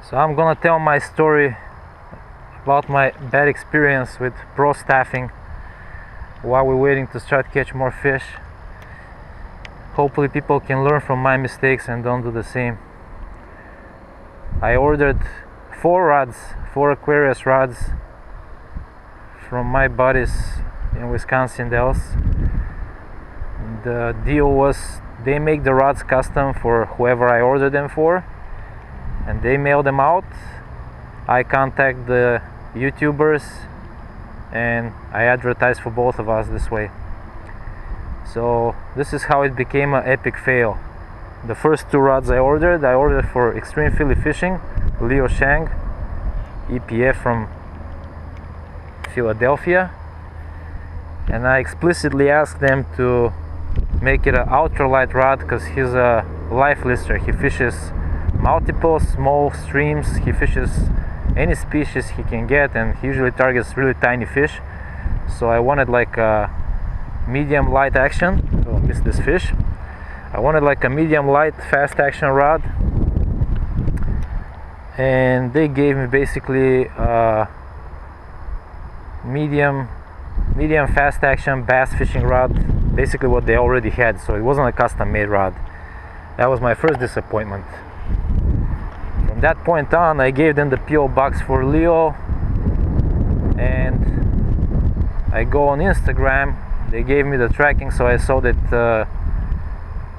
So I'm gonna tell my story about my bad experience with pro staffing while we're waiting to start catch more fish. Hopefully people can learn from my mistakes and don't do the same. I ordered 4 Aquarius rods from my buddies in Wisconsin Dells. The deal was they make the rods custom for whoever I ordered them for, and they mail them out. I contact the YouTubers and I advertise for both of us this way. So this is how it became an epic fail. The first 2 rods I ordered for extreme Philly fishing, Sheng, EPF from Philadelphia, and I explicitly asked them to make it an ultralight rod because he's a life lister. He fishes multiple small streams, he fishes any species he can get, and he usually targets really tiny fish. So I wanted like a medium light action. Oh, missed this fish. I wanted like a medium light fast action rod, and they gave me basically a medium fast action bass fishing rod, basically what they already had. So it wasn't a custom made rod. That was my first disappointment. From that point on, I gave them the PO box for Leo, and I go on Instagram. They gave me the tracking, so I saw that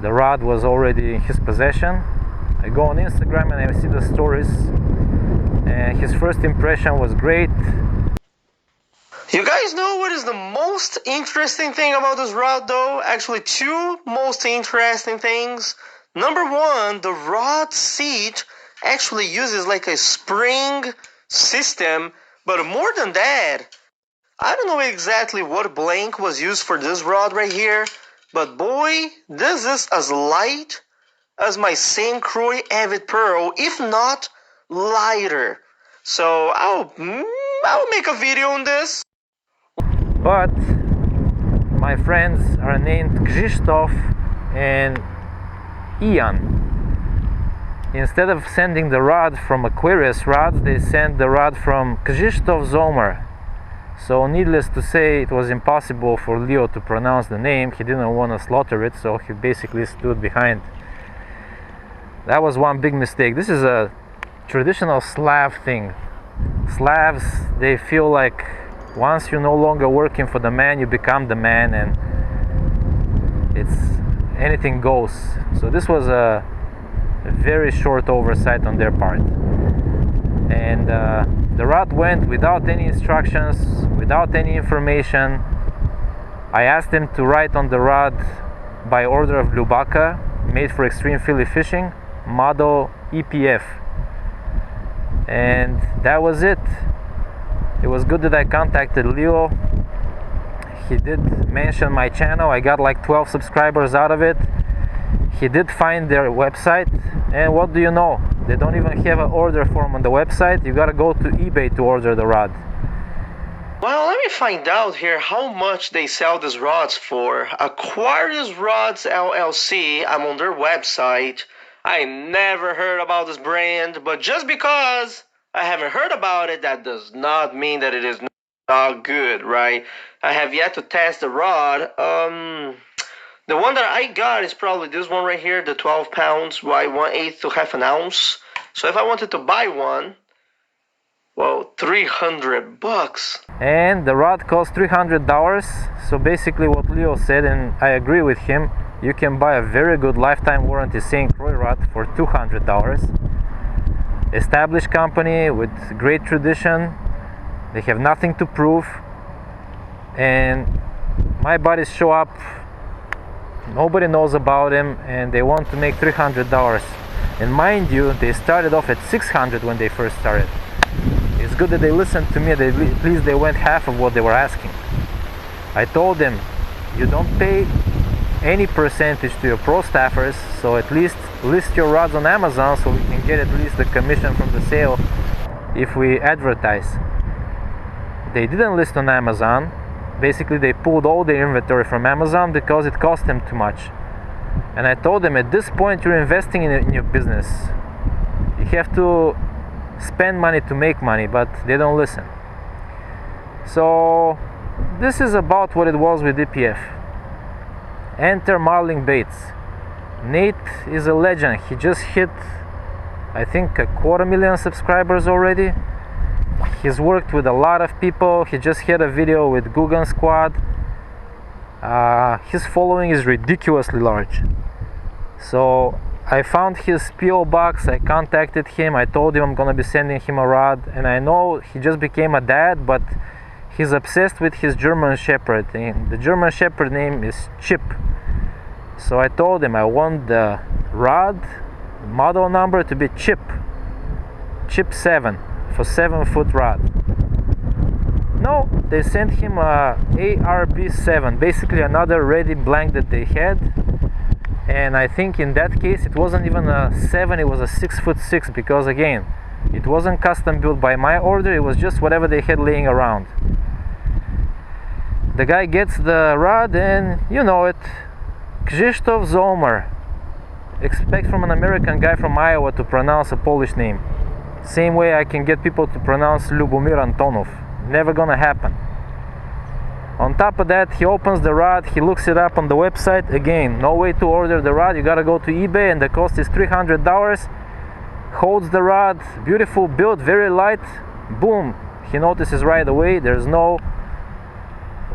the rod was already in his possession. I go on Instagram and I see the stories, and his first impression was great. You guys know what is the most interesting thing about this rod though? Actually, 2 most interesting things. Number 1, the rod seat actually uses like a spring system, but more than that, I don't know exactly what blank was used for this rod right here, but boy, this is as light as my St. Croix Avid Pearl, if not lighter. So I'll make a video on this. But my friends are named Krzysztof and Ian. Instead of sending the rod from Aquarius rods, they sent the rod from Krzysztof Zomer. So needless to say, it was impossible for Leo to pronounce the name. He didn't want to slaughter it, so he basically stood behind. That was one big mistake. This is a traditional Slav thing. Slavs, they feel like once you're no longer working for the man, you become the man, and it's anything goes. So this was a very short oversight on their part. And the rod went without any instructions, without any information. I asked them to write on the rod by order of Lyubaka, made for extreme Philly fishing, model EPF. And that was it. It was good that I contacted Leo. He did mention my channel. I got like 12 subscribers out of it. He did find their website, and what do you know? They don't even have an order form on the website. You gotta go to eBay to order the rod. Well, let me find out here how much they sell these rods for. Aquarius Rods LLC, I'm on their website. I never heard about this brand, but just because I haven't heard about it, that does not mean that it is not good, right? I have yet to test the rod. The one that I got is probably this one right here, the 12 pounds by 1/8 to half an ounce. So if I wanted to buy one, well, $300. And the rod costs $300. So basically what Leo said, and I agree with him, you can buy a very good lifetime warranty St. Croix rod for $200. Established company with great tradition. They have nothing to prove. And my buddies show up, nobody knows about them, and they want to make $300. And mind you, they started off at $600 when they first started. It's good that they listened to me. At least they went half of what they were asking. I told them, you don't pay any percentage to your pro staffers, so at least list your rods on Amazon so we can get at least the commission from the sale if we advertise. They didn't list on Amazon. Basically they pulled all their inventory from Amazon because it cost them too much. And I told them, at this point you're investing in your business. You have to spend money to make money, but they don't listen. So this is about what it was with EPF. Enter Marling Baits. Nate is a legend. He just hit, I think, 250,000 subscribers already. He's worked with a lot of people. He just had a video with Guggen Squad. His following is ridiculously large. So I found his PO box. I contacted him. I told him I'm gonna be sending him a rod, and I know he just became a dad, but he's obsessed with his German Shepherd, and the German Shepherd name is Chip. So I told him I want the rod model number to be Chip 7 for 7-foot rod. No, they sent him a ARB7, basically another ready blank that they had. And I think in that case it wasn't even a 7, it was a 6'6", because again, it wasn't custom built by my order, it was just whatever they had laying around. The guy gets the rod, and you know it, Krzysztof Zomer. Expect from an American guy from Iowa to pronounce a Polish name. Same way I can get people to pronounce Lubomir Antonov. Never gonna happen. On top of that, he opens the rod, he looks it up on the website. Again, no way to order the rod, you gotta go to eBay, and the cost is $300. Holds the rod, beautiful build, very light. Boom, he notices right away there's no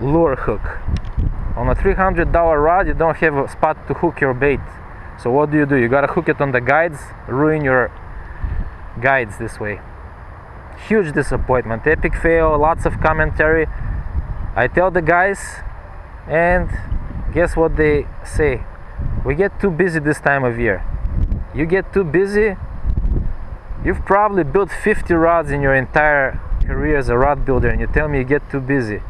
lure hook. On a $300 rod, you don't have a spot to hook your bait. So what do? You gotta hook it on the guides, ruin your guides this way. Huge disappointment, epic fail, lots of commentary. I tell the guys, and guess what they say? We get too busy this time of year. You get too busy, you've probably built 50 rods in your entire career as a rod builder, and you tell me you get too busy.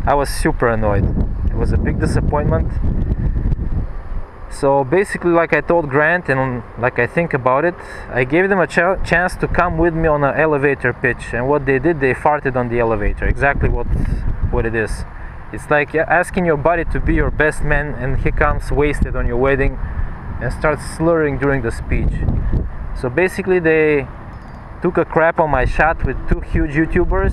I was super annoyed. It was a big disappointment. So basically, like I told Grant, and like I think about it, I gave them a chance to come with me on an elevator pitch, and what they did, they farted on the elevator. Exactly what it is. It's like asking your buddy to be your best man, and he comes wasted on your wedding and starts slurring during the speech. So basically they took a crap on my shot with two huge YouTubers.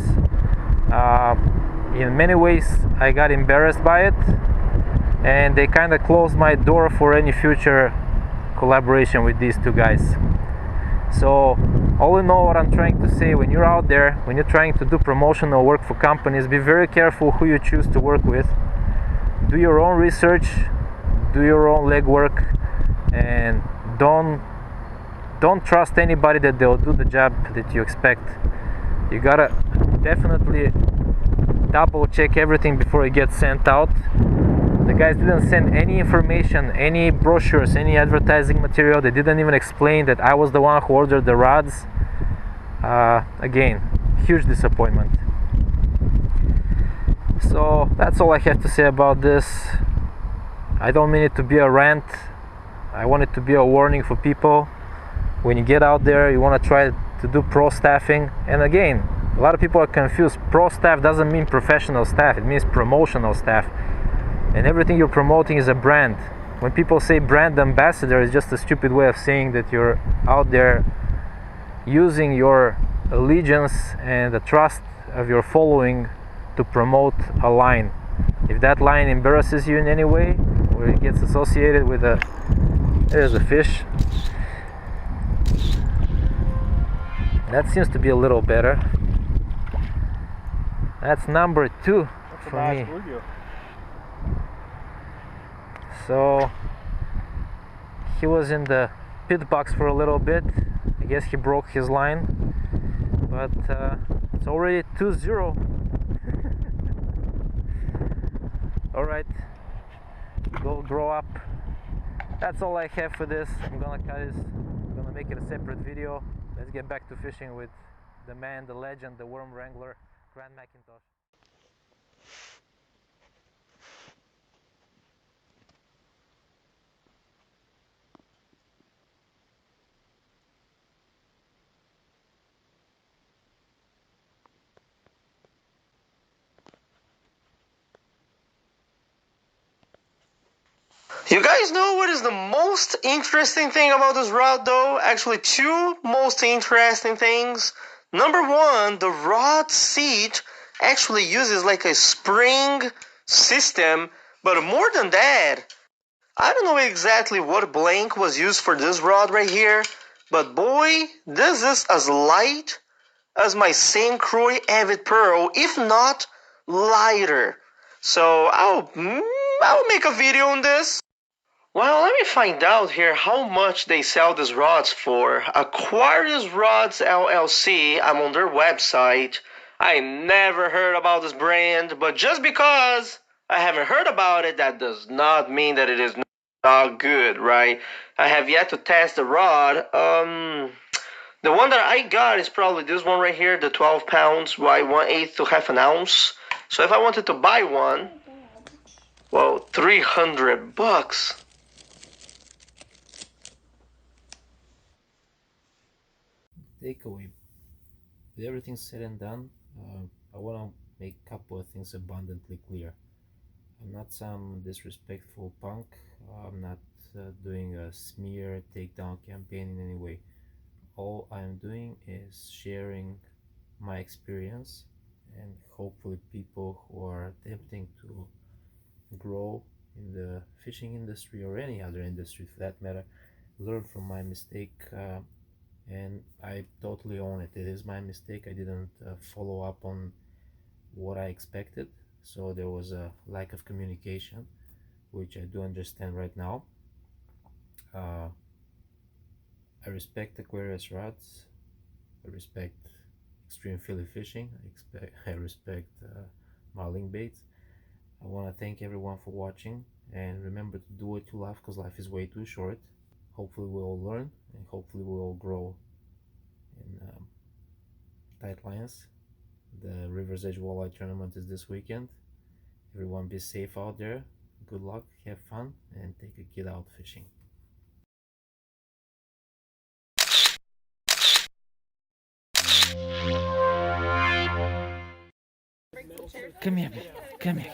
In many ways I got embarrassed by it, and they kind of closed my door for any future collaboration with these two guys. So all in all, what I'm trying to say, when you're out there, when you're trying to do promotional work for companies, be very careful who you choose to work with. Do your own research, do your own legwork, and don't trust anybody that they'll do the job that you expect. You gotta definitely double check everything before it gets sent out. The guys didn't send any information, any brochures, any advertising material. They didn't even explain that I was the one who ordered the rods. Again, huge disappointment. So that's all I have to say about this. I don't mean it to be a rant. I want it to be a warning for people. When you get out there, you want to try to do pro staffing. And again, a lot of people are confused. Pro staff doesn't mean professional staff, it means promotional staff. And everything you're promoting is a brand. When people say brand ambassador, it's just a stupid way of saying that you're out there using your allegiance and the trust of your following to promote a line. If that line embarrasses you in any way, or it gets associated with there's a fish. That seems to be a little better. That's number 2 for me. So he was in the pit box for a little bit. I guess he broke his line, but it's already 2-0. All right, go grow up. That's all I have for this. I'm gonna cut this. I'm gonna make it a separate video. Let's get back to fishing with the man, the legend, the worm wrangler, Grant McIntosh. You guys know what is the most interesting thing about this rod though? Actually, two most interesting things. Number one, the rod seat actually uses like a spring system, but more than that, I don't know exactly what blank was used for this rod right here, but boy, this is as light as my St. Croix Avid Pearl, if not lighter. So I'll make a video on this. Well, let me find out here how much they sell these rods for. Aquarius Rods LLC, I'm on their website. I never heard about this brand, but just because I haven't heard about it, that does not mean that it is not good, right? I have yet to test the rod. The one that I got is probably this one right here, the 12 pounds by 1/8 to half an ounce. So if I wanted to buy one, well, $300. Takeaway. With everything said and done, I want to make a couple of things abundantly clear. I'm not some disrespectful punk. I'm not doing a smear takedown campaign in any way. All I'm doing is sharing my experience, and hopefully people who are attempting to grow in the fishing industry or any other industry for that matter learn from my mistake. And I totally own it. It is my mistake. I didn't follow up on what I expected, so there was a lack of communication, which I do understand right now. I respect Aquarius rods. I respect extreme fillet fishing. I respect marling baits. I want to thank everyone for watching, and remember to do what you love, because life is way too short. Hopefully we all learn, and hopefully we all grow in tight lines. The River's Edge Walleye Tournament is this weekend. Everyone be safe out there. Good luck, have fun, and take a kid out fishing. Come here, baby. Come here.